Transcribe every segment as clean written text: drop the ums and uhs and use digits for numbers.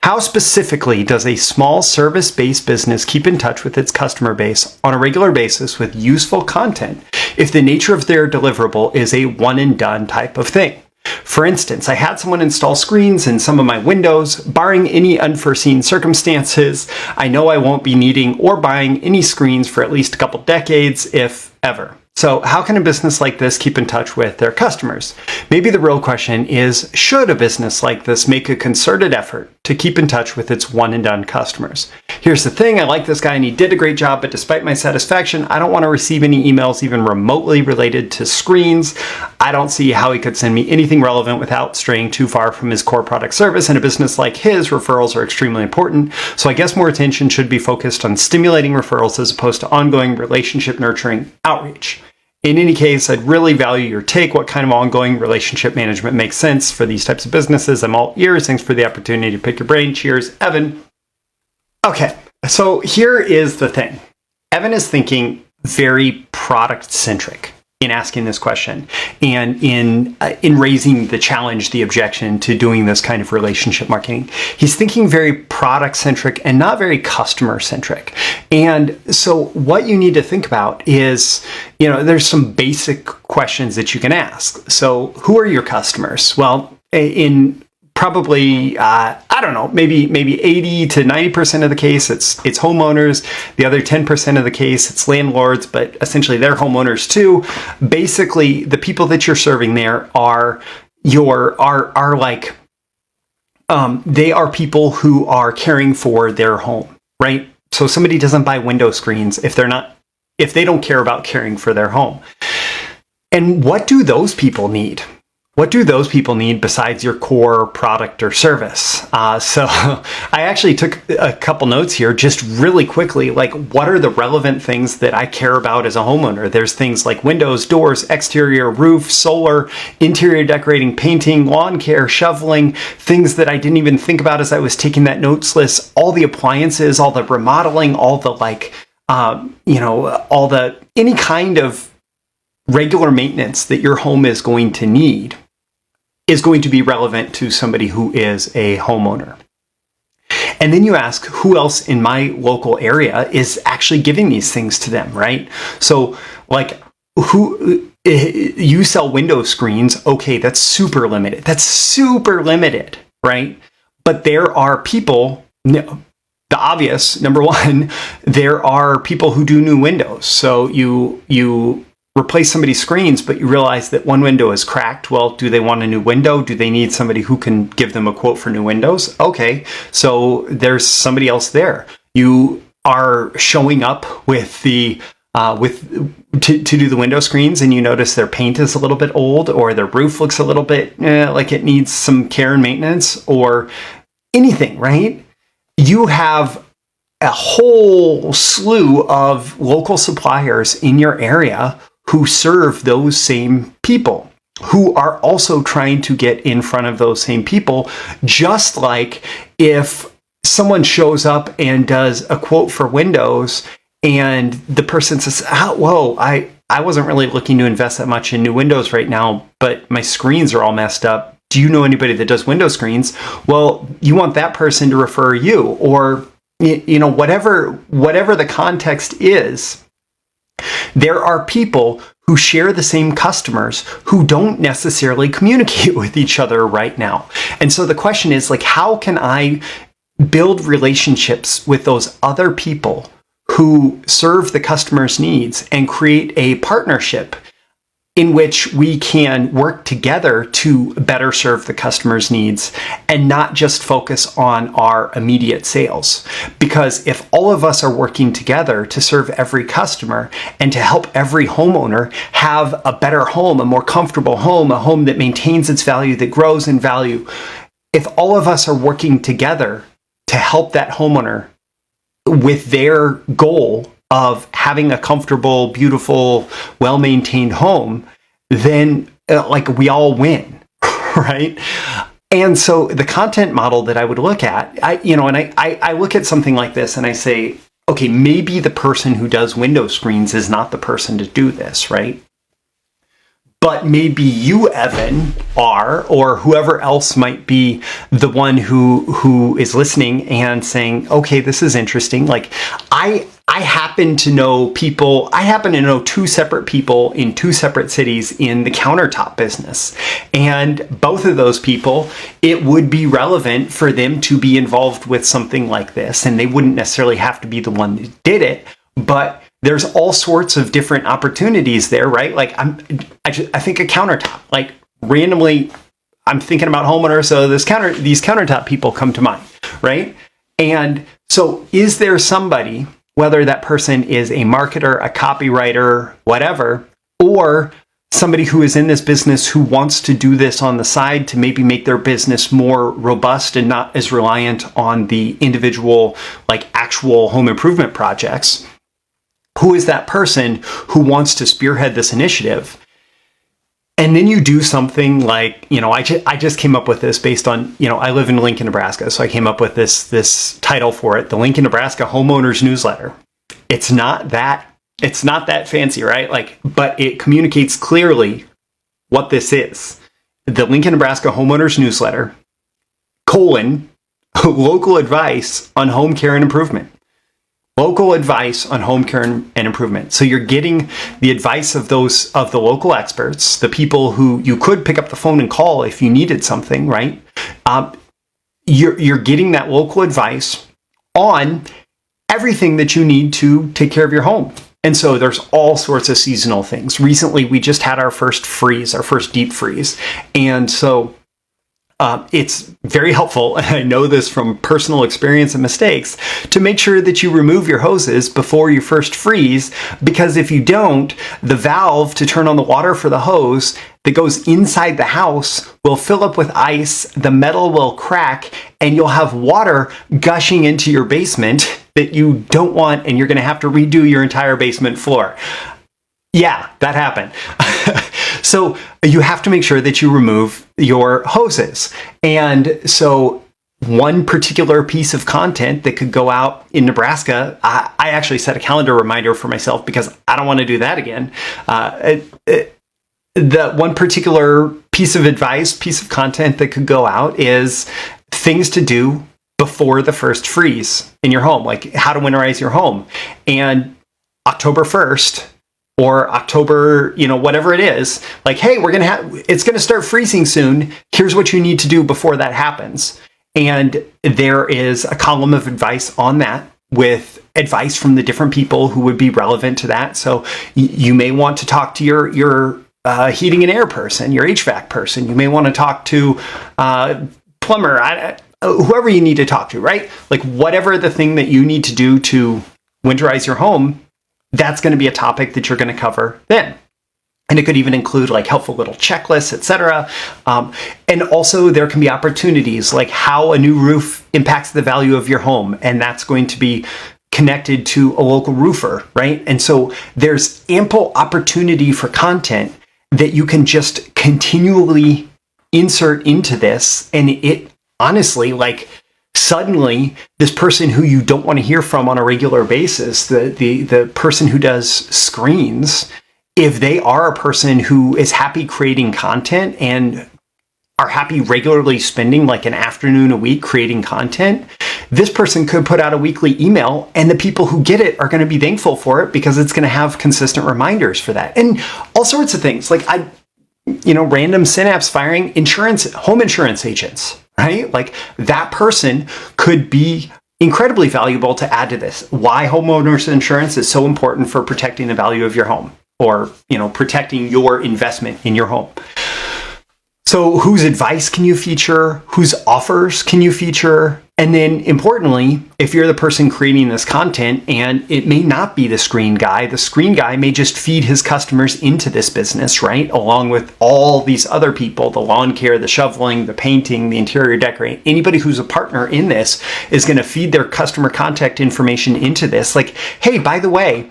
How specifically does a small service-based business keep in touch with its customer base on a regular basis with useful content if the nature of their deliverable is a one-and-done type of thing? For instance, I had someone install screens in some of my windows. Barring any unforeseen circumstances, I know I won't be needing or buying any screens for at least a couple decades, if ever. So how can a business like this keep in touch with their customers? Maybe the real question is, should a business like this make a concerted effort to keep in touch with its one-and-done customers? Here's the thing, I like this guy and he did a great job, but despite my satisfaction, I don't want to receive any emails even remotely related to screens. I don't see how he could send me anything relevant without straying too far from his core product service. In a business like his, referrals are extremely important. So I guess more attention should be focused on stimulating referrals as opposed to ongoing relationship nurturing outreach. In any case, I'd really value your take. What kind of ongoing relationship management makes sense for these types of businesses? I'm all ears. Thanks for the opportunity to pick your brain. Cheers, Evan. Okay, so here is the thing. Evan is thinking very product-centric in asking this question and in raising the challenge, the objection to doing this kind of relationship marketing. He's thinking very product-centric and not very customer-centric. And so what you need to think about is, there's some basic questions that you can ask. So who are your customers? Well, in probably, maybe 80 to 90% of the case, it's homeowners. The other 10% of the case, it's landlords, but essentially they're homeowners too. Basically, the people that you're serving there they are people who are caring for their home, right? So somebody doesn't buy window screens if they don't care about caring for their home. And what do those people need? What do those people need besides your core product or service? So I actually took a couple notes here just really quickly, like what are the relevant things that I care about as a homeowner? There's things like windows, doors, exterior, roof, solar, interior decorating, painting, lawn care, shoveling, things that I didn't even think about as I was taking that notes list, all the appliances, all the remodeling, all the any kind of regular maintenance that your home is going to need is going to be relevant to somebody who is a homeowner. And then you ask, who else in my local area is actually giving these things to them, right? So you sell window screens. Okay, that's super limited, right? But there are people, the obvious, number one, there are people who do new windows. So you replace somebody's screens, but you realize that one window is cracked. Well, do they want a new window? Do they need somebody who can give them a quote for new windows? Okay, so there's somebody else there. You are showing up with to do the window screens, and you notice their paint is a little bit old, or their roof looks a little bit like it needs some care and maintenance, or anything, right? You have a whole slew of local suppliers in your area who serve those same people, who are also trying to get in front of those same people. Just like if someone shows up and does a quote for windows and the person says, I wasn't really looking to invest that much in new windows right now, but my screens are all messed up. Do you know anybody that does window screens? Well, you want that person to refer you, or whatever the context is. There are people who share the same customers who don't necessarily communicate with each other right now. And so the question is, how can I build relationships with those other people who serve the customer's needs and create a partnership in which we can work together to better serve the customer's needs and not just focus on our immediate sales. Because if all of us are working together to serve every customer and to help every homeowner have a better home, a more comfortable home, a home that maintains its value, that grows in value, if all of us are working together to help that homeowner with their goal of having a comfortable, beautiful, well-maintained home, then we all win, right? And so the content model that I would look at, I look at something like this and I say, okay, maybe the person who does window screens is not the person to do this, right? but maybe you, Evan, are, or whoever else might be the one who is listening and saying, okay, this is interesting. Like I happen to know people, I happen to know two separate people in two separate cities in the countertop business. And both of those people, it would be relevant for them to be involved with something like this. And they wouldn't necessarily have to be the one that did it, but there's all sorts of different opportunities there, right? Like I think a countertop, like randomly, I'm thinking about homeowners, so these countertop people come to mind, right? And so is there somebody, whether that person is a marketer, a copywriter, whatever, or somebody who is in this business who wants to do this on the side to maybe make their business more robust and not as reliant on the individual, like actual home improvement projects? Who is that person who wants to spearhead this initiative? And then you do something like, I just came up with this based on, I live in Lincoln, Nebraska. So I came up with this title for it, the Lincoln, Nebraska Homeowners Newsletter. It's not that fancy, right? Like, but it communicates clearly what this is. The Lincoln, Nebraska Homeowners Newsletter, local advice on home care and improvement. Local advice on home care and improvement. So you're getting the advice of the local experts, the people who you could pick up the phone and call if you needed something, right? You're getting that local advice on everything that you need to take care of your home. And so there's all sorts of seasonal things. Recently, we just had our first deep freeze. And so it's very helpful, and I know this from personal experience and mistakes, to make sure that you remove your hoses before you first freeze, because if you don't, the valve to turn on the water for the hose that goes inside the house will fill up with ice, the metal will crack, and you'll have water gushing into your basement that you don't want, and you're going to have to redo your entire basement floor. Yeah, that happened. So you have to make sure that you remove your hoses. And so one particular piece of content that could go out in Nebraska, I actually set a calendar reminder for myself because I don't want to do that again. The one particular piece of content that could go out is things to do before the first freeze in your home, like how to winterize your home. And October 1st, or October, whatever it is, like, hey, it's going to start freezing soon. Here's what you need to do before that happens. And there is a column of advice on that with advice from the different people who would be relevant to that. So you may want to talk to your heating and air person, your HVAC person. You may want to talk to plumber, whoever you need to talk to, right? Like whatever the thing that you need to do to winterize your home, that's going to be a topic that you're going to cover then. And it could even include like helpful little checklists, etc. And also there can be opportunities like how a new roof impacts the value of your home. And that's going to be connected to a local roofer, right? And so there's ample opportunity for content that you can just continually insert into this. And it honestly, like, suddenly this person who you don't want to hear from on a regular basis, the person who does screens, if they are a person who is happy creating content and are happy regularly spending like an afternoon a week creating content, this person could put out a weekly email and the people who get it are going to be thankful for it because it's going to have consistent reminders for that. And all sorts of things like random synapse firing home insurance agents, right? Like that person could be incredibly valuable to add to this. Why homeowners insurance is so important for protecting the value of your home or, protecting your investment in your home. So whose advice can you feature? Whose offers can you feature? And then importantly, if you're the person creating this content and it may not be the screen guy may just feed his customers into this business, right? Along with all these other people, the lawn care, the shoveling, the painting, the interior decorating, anybody who's a partner in this is going to feed their customer contact information into this. Like, hey, by the way,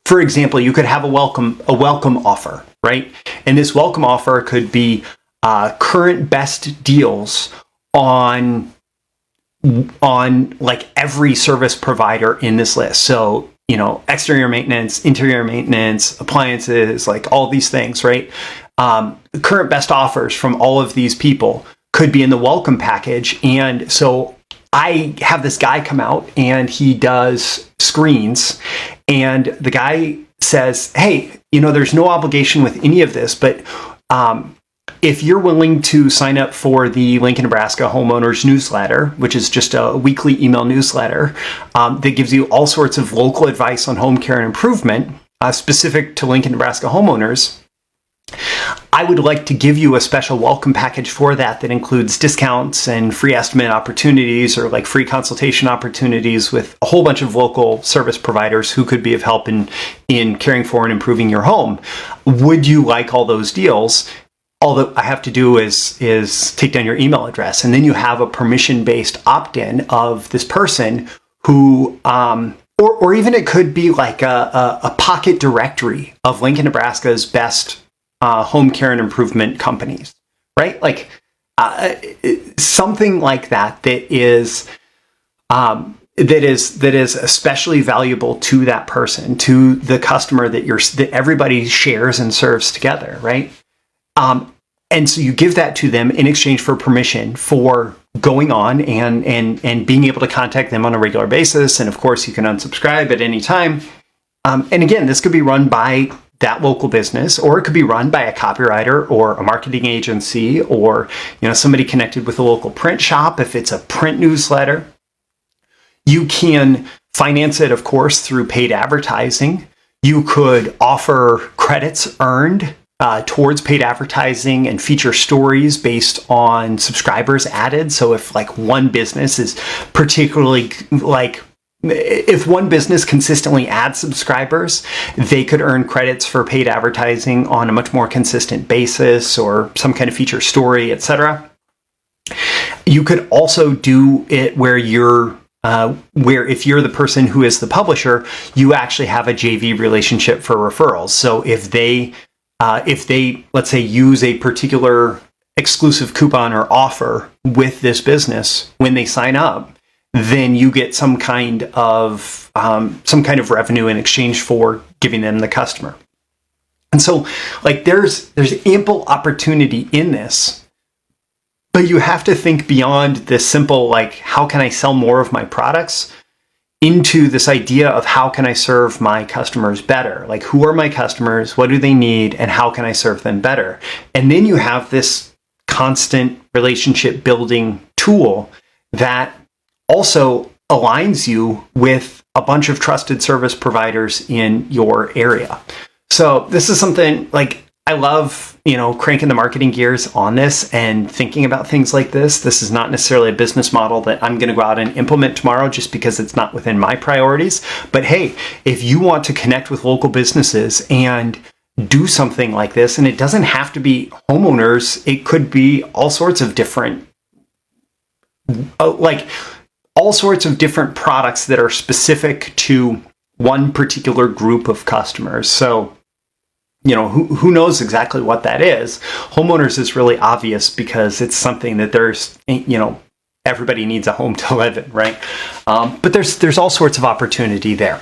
for example, you could have a welcome offer, right? And this welcome offer could be current best deals on like every service provider in this list. So exterior maintenance, interior maintenance, appliances, like all these things, right? Current best offers from all of these people could be in the welcome package. And so I have this guy come out and he does screens, and the guy says, hey, there's no obligation with any of this, but if you're willing to sign up for the Lincoln, Nebraska homeowners newsletter, which is just a weekly email newsletter that gives you all sorts of local advice on home care and improvement specific to Lincoln, Nebraska homeowners, I would like to give you a special welcome package for that includes discounts and free estimate opportunities, or like free consultation opportunities with a whole bunch of local service providers who could be of help in caring for and improving your home. Would you like all those deals? All that I have to do is take down your email address, and then you have a permission-based opt-in of this person who, or even it could be like a pocket directory of Lincoln, Nebraska's best home care and improvement companies, right? Like something like that is especially valuable to that person, to the customer that everybody shares and serves together, right? And so you give that to them in exchange for permission for going on and being able to contact them on a regular basis. And of course, you can unsubscribe at any time. And again, this could be run by that local business, or it could be run by a copywriter or a marketing agency, or somebody connected with a local print shop if it's a print newsletter. You can finance it, of course, through paid advertising. You could offer credits earned towards paid advertising and feature stories based on subscribers added. So if like one business is particularly if one business consistently adds subscribers, they could earn credits for paid advertising on a much more consistent basis, or some kind of feature story, etc. You could also do it where if you're the person who is the publisher, you actually have a JV relationship for referrals. So if they let's say use a particular exclusive coupon or offer with this business when they sign up, then you get some kind of revenue in exchange for giving them the customer. And so like there's ample opportunity in this, but you have to think beyond this simple, like, how can I sell more of my products, into this idea of how can I serve my customers better? Like, who are my customers? What do they need? And how can I serve them better? And then you have this constant relationship building tool that also aligns you with a bunch of trusted service providers in your area. So this is something like I love, cranking the marketing gears on this and thinking about things like this. This is not necessarily a business model that I'm going to go out and implement tomorrow just because it's not within my priorities. But hey, if you want to connect with local businesses and do something like this, and it doesn't have to be homeowners, it could be all sorts of different, all sorts of different products that are specific to one particular group of customers. So, who knows exactly what that is? Homeowners is really obvious because it's something that there's, everybody needs a home to live in, right? But there's all sorts of opportunity there.